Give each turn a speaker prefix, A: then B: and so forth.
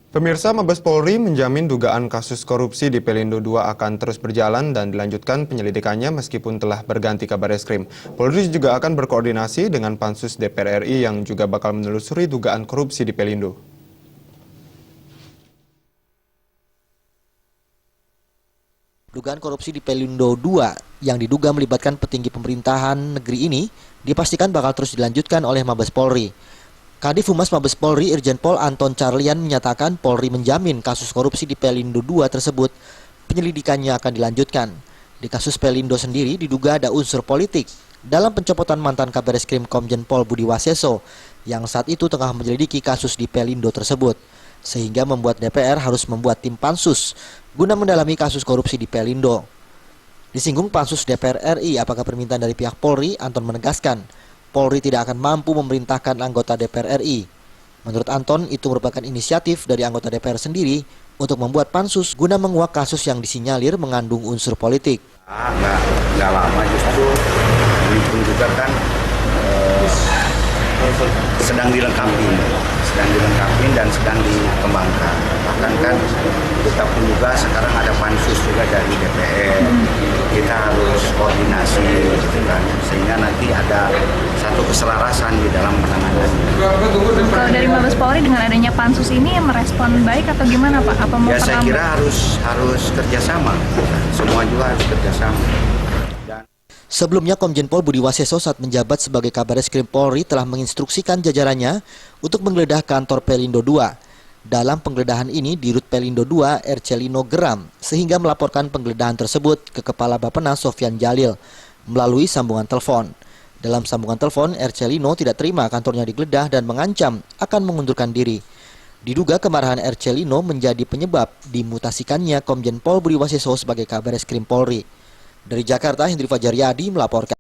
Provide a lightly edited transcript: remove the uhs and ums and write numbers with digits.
A: Pemirsa, Mabes Polri menjamin dugaan kasus korupsi di Pelindo II akan terus berjalan dan dilanjutkan penyelidikannya meskipun telah berganti Kabareskrim. Polri juga akan berkoordinasi dengan Pansus DPR RI yang juga bakal menelusuri dugaan korupsi di Pelindo.
B: Dugaan korupsi di Pelindo II yang diduga melibatkan petinggi pemerintahan negeri ini dipastikan bakal terus dilanjutkan oleh Mabes Polri. Kadif Humas Mabes Polri Irjen Pol Anton Carlian menyatakan Polri menjamin kasus korupsi di Pelindo II tersebut penyelidikannya akan dilanjutkan. Di kasus Pelindo sendiri diduga ada unsur politik dalam pencopotan mantan Kabareskrim Komjen Pol Budi Waseso yang saat itu tengah menyelidiki kasus di Pelindo tersebut, sehingga membuat DPR harus membuat tim pansus guna mendalami kasus korupsi di Pelindo. Disinggung Pansus DPR RI apakah permintaan dari pihak Polri, Anton menegaskan Polri tidak akan mampu memerintahkan anggota DPR RI. Menurut Anton, itu merupakan inisiatif dari anggota DPR sendiri untuk membuat pansus guna menguak kasus yang disinyalir mengandung unsur politik.
C: Nggak lama, justru ini pun juga kan sedang dilengkapi dan sedang dikembangkan. Bahkan kan kita pun juga sekarang ada pansus juga dari DPR. Kita harus koordinasi gitu kan, sehingga nanti ada satu keselarasan di dalam penanganannya.
D: Kalau dari Mabes Polri dengan adanya pansus ini merespon baik atau gimana Pak? Apa mau
C: saya kira harus kerjasama, semua juga harus kerjasama.
B: Sebelumnya, Komjen Pol Budi Waseso saat menjabat sebagai Kabareskrim Polri telah menginstruksikan jajarannya untuk menggeledah kantor Pelindo II. Dalam penggeledahan ini, Dirut Pelindo II, Ercelino geram, sehingga melaporkan penggeledahan tersebut ke Kepala Bappenas Sofyan Jalil melalui sambungan telepon. Dalam sambungan telepon, Ercelino tidak terima kantornya digeledah dan mengancam akan mengundurkan diri. Diduga kemarahan Ercelino menjadi penyebab dimutasikannya Komjen Pol Budi Waseso sebagai Kabareskrim Polri. Dari Jakarta, Hendri Fajaryadi melaporkan.